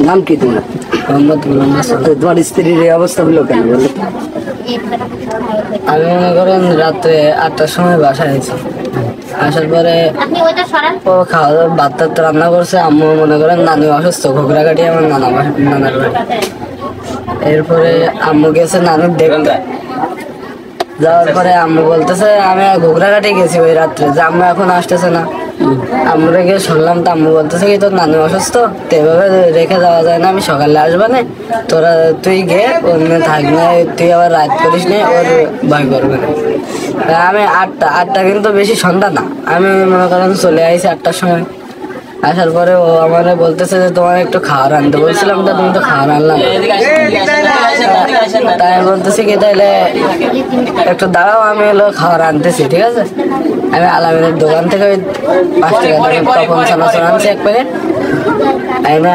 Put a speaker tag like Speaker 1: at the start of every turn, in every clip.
Speaker 1: নাম কি তোমার? তোমার স্ত্রীর এই অবস্থা হলো কেন বলো?
Speaker 2: আমি মনে করেন রাত্রে 8টার সময় বাসায় আছি, আসার পরে ও খাওয়া দাওয়া ভাত টাত রান্না করছে। আম্মু মনে করেন নানি অসুস্থ, ঘোগরাঘাটি আমার নানার বাড়ি। এরপরে আম্মু গেছে নানুর দেখতে, যাওয়ার পরে আম্মু বলতেছে আমি ঘোগরাঘাটি গেছি ওই রাত্রে, যে আম্মু এখন আসতেছে না। আমরা গিয়ে শুনলাম, তো আম্মু বলতেছে কি তোর নানু অসুস্থ, তো এভাবে রেখে যাওয়া যায় না, আমি সকালে আসবো না, তোরা তুই গে অন্য থাক না, তুই আবার রাত করিস না, ওর ভয় করবে না। আমি আটটা কিন্তু বেশি সন্ধ্যা না, আমি মনে করেন চলে আইছি 8টার সময়। আসার পরে ও আমার বলতেছে যে তোমার একটু খাবার আনতে বলছিলাম, তো তুমি তো খাবার আনলাম। তাই বলতেছি কি তাইলে একটু দাঁড়াও, আমি হলো খাবার আনতেছি, ঠিক আছে। আমি আলামিনের দোকান থেকে ওই 5 টাকা দামের তপন চানাচুর আনছি 1 প্যাকেট।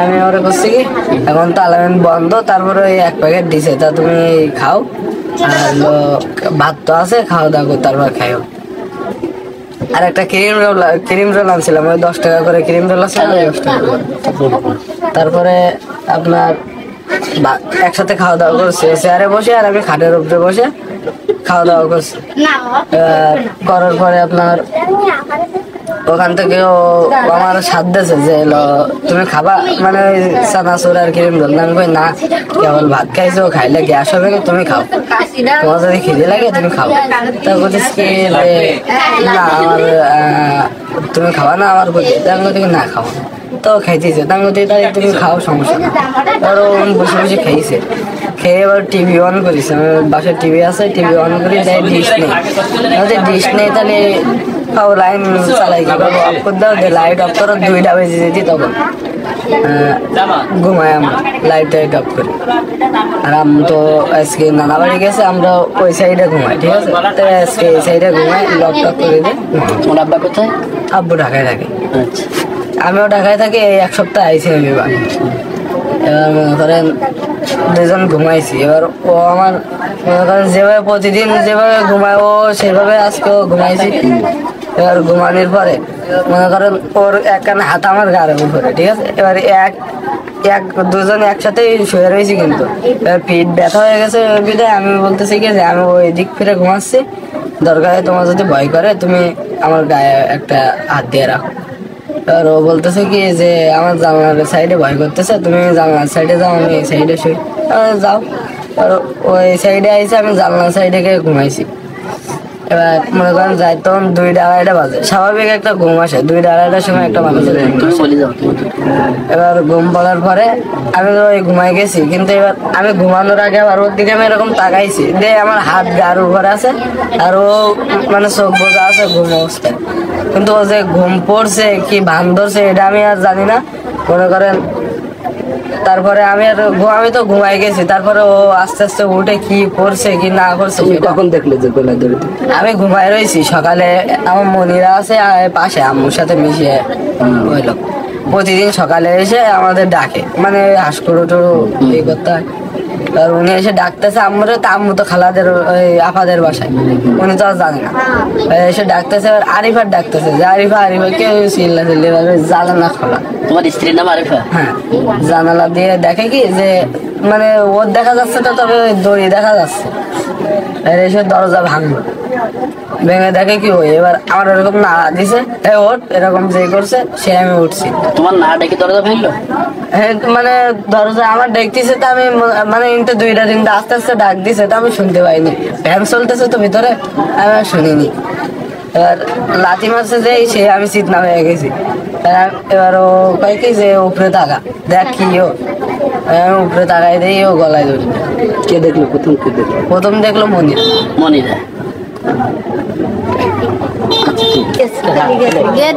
Speaker 2: আমি ওরা করছি কি এখন তো আলামিন বন্ধ, তারপরে ওই 1 প্যাকেট দিছে, তা তুমি খাও, আর ভাত তো আছে, খাওয়া দাওয়া তারপর খাইও। আর একটা ক্রিম রোল আনছিলাম, ওই 10 টাকা করে ক্রিম রোল আছে, 10 টাকা। তারপরে আপনার একসাথে খাওয়া দাওয়া করছি চেয়ারে বসে, আর আমি খাটের উপরে বসে খাওয়া দাওয়া করছি। করার পরে আপনার ওখান থেকে ও আমার সাথ দিয়েছে যে এলো তুমি খাবা, মানে চানাচুর আর ক্রিম রোল। আমি কই না, কেবল ভাত খাইছো, খাইলে গ্যাস হবে না, তুমি খাও, তোমার যদি খিদে লাগে তুমি খাও। তা বলছিস কি না আমার তুমি খাবা না আমার বলছি, তুমি না খাও, তো খাইতেছে তাহলে তুমি খাও, সমস্যা না। আরো বসে বসে খাইছে, খেয়ে এবার টিভি অন করিস, আমার বাসায় টিভি আছে, টিভি অন করি, তাই ডিশ নেই, ডিশ নেই তাহলে খাও, লাইন চালাই কি করবো, অফ করে দাও, লাইট অফ করো, 2টা বেজে যেতি, তখন ঘুমাই আমরা, লাইট টাইট অফ করি। আর আম্মু তো আজকে নানা বাড়ি গেছে, আমরা ওই সাইডে ঘুমাই, ঠিক আছে। তো আজকে এই সাইডে ঘুমাই, লক টক করে দিই।
Speaker 1: তোমার আব্বা কোথায়?
Speaker 2: আব্বু ঢাকায় থাকে,
Speaker 1: আচ্ছা।
Speaker 2: আমিও ঢাকায় থাকি, এই 1 সপ্তাহ আইসি আমি বাড়ি। এবার মনে করেন 2জন ঘুমাইছি, এবার ও আমার মনে করেন যেভাবে প্রতিদিন যেভাবে ঘুমায় ও সেভাবে আজকেও ঘুমাইছি। এবার ঘুমানোর পরে মনে করেন ওর এক কানে হাত আমার গাড়ির উপরে, ঠিক আছে। এবার দুজন একসাথে শুয়ে রয়েছি, কিন্তু এবার পিঠ ব্যথা হয়ে গেছে বিধায় আমি বলতেছি কি যে আমি ওই দিক ফিরে ঘুমাচ্ছি, দরকারে তোমার যদি ভয় করে তুমি আমার গায়ে একটা হাত দিয়ে রাখো। আর ও বলতেছে কি যে আমার জানালার সাইডে ভয় করতেছে, তুমি জানালার সাইডে যাও, আমি এই সাইডে শুই, যাও। আর ওই সাইডে আইসে, আমি জানলার সাইডে গিয়ে ঘুমাইছি। এবার মনে করেন যাই তখন 2টা-2:30 বাজে, স্বাভাবিক একটা ঘুম আসে, 2টা-2:30টার সময় একটা মানুষের। এবার ঘুম পড়ার পরে আমি তো ওই ঘুমাই গেছি, কিন্তু এবার আমি ঘুমানোর আগে আবার ওর দিকে আমি এরকম তাকাইছি, দিয়ে আমার হাত গার উপরে আছে, আর ও মানে চোখ বোঝা আছে ঘুম অবস্থায়, কিন্তু ও যে ঘুম পড়ছে কি ভান ধরছে এটা আমি আর জানি না, মনে করেন। তারপরে আমি তো ঘুমাই গেছি, তারপরে ও আস্তে আস্তে উঠে কি করছে কি না করছে।
Speaker 1: কখন দেখলে যে গলা ধরে?
Speaker 2: আমি ঘুমাই রয়েছি, সকালে আমার মনিরা আছে পাশে, আম্মুর সাথে মিশিয়ে হইলো। প্রতিদিন সকালে এসে আমাদের ডাকে, মানে হাঁসকুড়ো টুড়ো এই করতে হয়। আর উনি এসে ডাকতেছে আম্মুরে, তা আম্মু তো খালাদের ওই আপাদের বাসায়, উনি তো আর জানে না। এসে ডাকতেছে, আরিফার ডাকতেছে যে আরিফা কেউ চিল্লা চিল্লি জানালা খোলা।
Speaker 1: তোমার স্ত্রীর নাম আরিফা?
Speaker 2: হ্যাঁ, জানালা দিয়ে দেখে কি যে মানে ওর দেখা যাচ্ছে তো, তবে দড়ি দেখা যাচ্ছে। এসে দরজা ভাঙলো, ভেঙে দেখে কি ওই এবার আমার এরকম না দিছে, ওঠ এরকম যে করছে, সে আমি উঠছি।
Speaker 1: তোমার না ডেকে দরজা ভাঙলো?
Speaker 2: হ্যাঁ, মানে দরজা আমার দেখতেছে, তো আমি মানে 2টা-3টা আস্তে আস্তে ডাক দিছে, তো আমি শুনতে পাইনি, ফ্যান চলতেছে তো ভিতরে, আমি আর শুনিনি। এবার লাথি মারছে যে সে, আমি চিৎনা হয়ে গেছি। এবার ও কয় কি যে উপরে তাকা, দেখ কি ও, উপরে তাকাই দেই, ও গলায় ধরি।
Speaker 1: কে দেখলো প্রথম? কে দেখলো
Speaker 2: প্রথম? দেখলো মনিরা।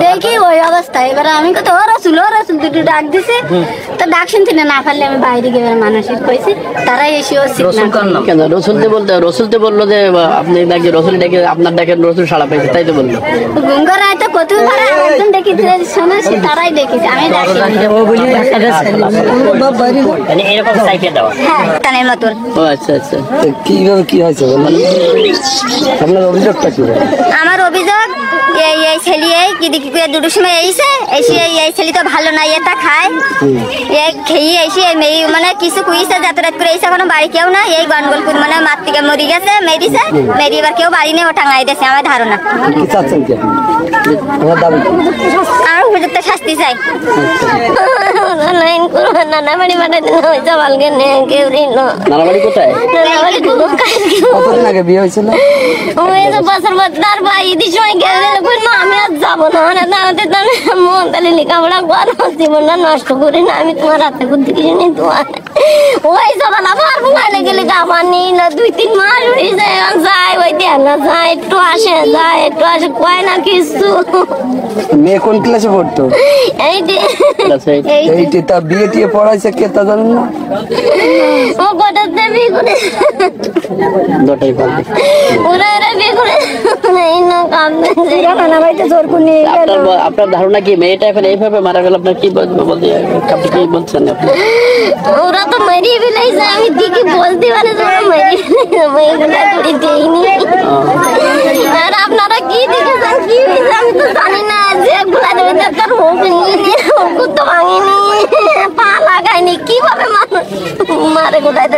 Speaker 3: দেখি ওই অবস্থায়, এবার আমি কত রসুল দুটো ডাক দিছে, তো ডাক শুনতে না পারলে আমি বাইরে গিয়ে মানুষের কইছি, তারাই এসে
Speaker 1: রসুলতে বললো যে আপনি নাকি রসুল ডেকে আপনার ডাকে রসুল সাড়া পাইছে, তাই তো বললো।
Speaker 3: গঙ্গারায় তো কত একজন দেখি শোনাছি, তারাই দেখেছি, আমি
Speaker 1: আচ্ছা আচ্ছা, কিভাবে কি হয়েছে বললাম? আপনার অভিযোগটা কি?
Speaker 3: আমার অভিযোগ এই ছেলে এই কি দেখি করে দুটোর সময় এসে এই ছেলে তো ভালো না এটা খায় এই খেয়ে এসে মেয়ে মানে কিছু কুইছে যাতে রাত করে এসে কোনো বাড়ি কেউ না এই গন্ডগোল মানে মার থেকে মরি গেছে মেরিছে মেরি এবার কেউ বাড়ি নেই ও টাঙাই দিয়েছে আমার ধারণা।
Speaker 1: কি চাচ্ছেন কি আমার দাবি
Speaker 3: আর উপযুক্ত শাস্তি চাই। লাইন করবো নানা বাড়ি বাড়াই দিন হয়েছে বালকে নে কেউ ঋণ
Speaker 1: নানা বাড়ি কোথায়?
Speaker 3: নানা বাড়ি
Speaker 1: কতদিন আগে বিয়ে হয়েছিল?
Speaker 3: বছর তার ঈদের সময় গেলে আমি আর যাবো না মানে আমাদের মন তাহলে লেখাপড়া করার জীবনটা নষ্ট করি না আমি তোমার হাতে করতে কিছু নেই তোমার ওই সবাই আবার ঘুমাইলে গেলে আমার নেই না 2-3 মাস হয়ে যায় যায় ওই দেয় না যায় একটু আসে কয় না কিছু।
Speaker 1: মেয়ে কোন ক্লাসে পড়তো? এইটি তা বিয়ে টিয়ে পড়াইছে কে তা জানেন না?
Speaker 3: ও গোটাতে বিয়ে করে
Speaker 1: দুটাই পারবে।
Speaker 3: ওরা বিয়ে করে এই না কাম না ভাই তো জোর করে
Speaker 2: আপনার ধারণা কি মেয়েটা এখন এইভাবে মারা গেল? আপনার কি বলতে আপনি কি বলছেন? আপনি
Speaker 3: ওরা তো মেরিয়ে ফেলেছে আমি ঠিকই বলতে পারি আর আপনারা কি দেখেছেন কি হয়েছে আমি তো জানি না যে তার তো ভাঙিনি পা লাগাইনি কিভাবে মানুষ মারে কোথায়